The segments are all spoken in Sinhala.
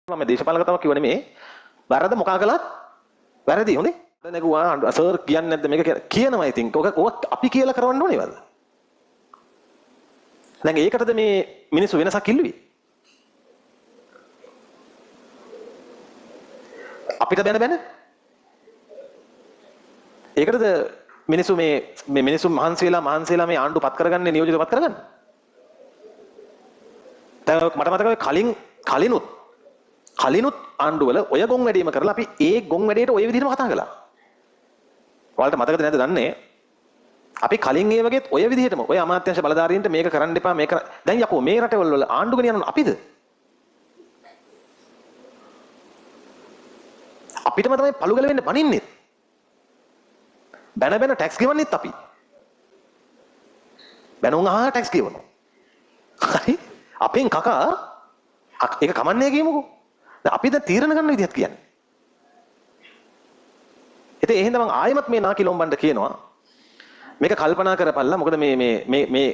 මම දේශපාලක තමයි කිව්ව නෙමෙයි. වැරද්ද මොකා කළත් වැරදි හොඳේ. නැගුවා සර් කියන්නේ නැද්ද මේක කියනවා ඉතින්. ඔක අපි කියලා කරවන්න ඕනේ නේද? දැන් ඒකටද මේ මිනිස්සු වෙනසක් ඉල්ලුවේ. අපිට බැන ඒකටද මිනිස්සු මේ මිනිස්සු මහන්සියලා මේ ආණ්ඩු පත් කරගන්නේ නියෝජිත පත් කරගන්න. දැන් මට මතකයි කලිනුත් ආණ්ඩුවල ඔය ගොන් වැඩේම කරලා අපි ඒ ගොන් වැඩේට ඔය විදිහටම කතා කළා. ඔයාලට මතකද නැද්ද දන්නේ? අපි කලින් ඒ වගේත් ඔය විදිහටම ඔය අමාත්‍යාංශ බලධාරීන්ට මේක කරන්න එපා මේක දැන් යකෝ මේ රටවල වල ආණ්ඩු ගෙනියන්න අපිද? අපිටම තමයි පළු ගලවෙන්න බනින්නේ. බැන ටැක්ස් ගෙවන්නෙත් අපි. බැනුම් අහා ටැක්ස් ගෙවනවා. හරි? අපෙන් කකා ඒක කමන්නේ කියමුකෝ. දැන් අපි දැන් තීරණ ගන්න විදිහත් කියන්නේ. ඉතින් එහෙනම් මම ආයෙමත් මේ නාකි ලොම්බන්ට කියනවා මේක කල්පනා කරපල්ලා මොකද මේ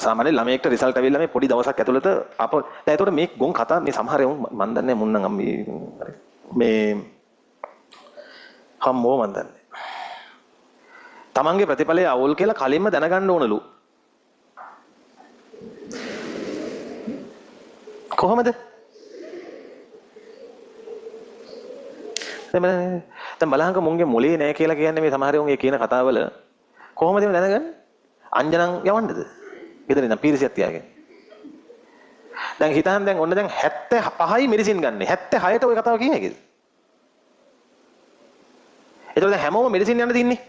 සාමාන්‍ය ළමයෙක්ට රිසල්ට් ඇවිල්ලා මේ පොඩි දවසක් ඇතුළත අප දැන් ඒතකොට මේ ගොන් කතා මේ සමහර මන් දන්නේ මුන්නම් මේ හම්මෝ මන් දන්නේ තමන්ගේ ප්‍රතිඵලය අවුල් කියලා කලින්ම දැනගන්න ඕනලු. කොහොමද? දැන් බලහංක මුන්ගේ මොලේ නැහැ කියලා කියන්නේ මේ සමහර උන්ගේ කියන කතාවල කොහොමද මේ දැනගන්නේ? අංජනන් යවන්නද? ගෙදර ඉඳන් පීරිසියක් තියාගෙන. දැන් හිතන්න දැන් ඔන්න දැන් 75යි මෙඩිසින් ගන්න. 76ට ওই කතාව කියන්නේ කීයද? ඒතකොට දැන් හැමෝම මෙඩිසින් යන්න දින්නේ.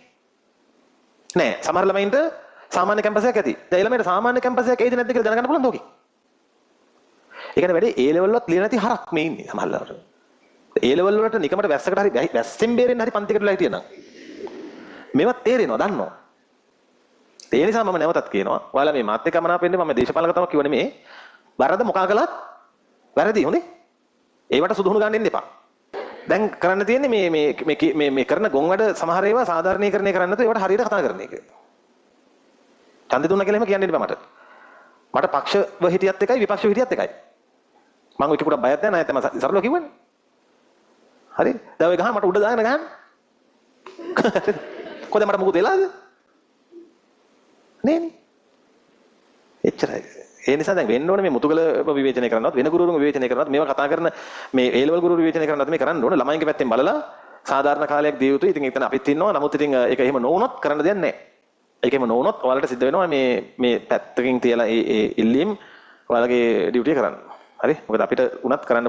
නෑ සමහර ළමයින්ට සාමාන්‍ය කැම්පස් එකක් ඇති. දැන් ළමයින්ට සාමාන්‍ය කැම්පස් එකක් ඇයිද නැද්ද කියලා දැනගන්න පුළුවන්ද ඔකේ? ඒ කියන්නේ වැඩි A level වලත් ලියලා නැති හරක් මේ ඉන්නේ සමහර ළමයින්ට. A level වලට නිකමට වැස්සකට හරි වැස්සෙන් බේරෙන්න හරි පන්තිකටලා හිටියනම්. මේවත් තේරෙනවා දන්නවා. ඒ නිසා මම නැවතත් කියනවා. ඔයාලා මේ මාත් එක්ක අමනාපෙන්නේ මම දේශපාලක තමයි කිව්ව නෙමෙයි. වරද මොකා කළත් වැරදි හොඳේ. ඒවට සුදුහුණු ගන්න ඉන්න එපා. දැන් කරන්න තියෙන්නේ මේ කරන ගොන් වැඩ සමහර ඒවා සාධාරණීකරණය කරන්න නැතුව ඒවට හරියට කතා කරන එක. ඡන්දෙ දුන්නා කියලා එහෙම කියන්න එපා මට. මට පක්ෂව හිටියත් එකයි විපක්ෂව හිටියත් එකයි. මම ඔය ටිකට බයත් නැහැ නැත්නම් සරලව කිව්වනේ. හරි? දැන් ඔය ගහන මට උඩ දාගෙන ගහන්න. කොහෙද මට මොකද වෙලාද? නේනේ. එච්චරයි. ඒ නිසා දැන් වෙන්න ඕනේ මේ මුතුගල විවේචනය කරනවත් වෙන ගුරුවරුන් විවේචනය කරනවත් මේවා කතා කරන මේ A level ගුරුවරු විවේචනය කරනවත් මේ කරන්න ඕනේ ළමයින්ගේ පැත්තෙන් බලලා සාධාරණ කාලයක් දිය යුතුයි. ඉතින් එතන අපිත් ඉන්නවා. නමුත් ඉතින් ඒක එහෙම නොවුනොත් කරන්න දෙයක් නැහැ. ඒක එහෙම නොවුනොත් ඔයාලට සිද්ධ වෙනවා මේ පැත්තකින් තියලා ඒ ඉල්ලීම් ඔයාලගේ ඩියුටිය කරන්න. හරි? මොකද අපිට උනත් කරන්න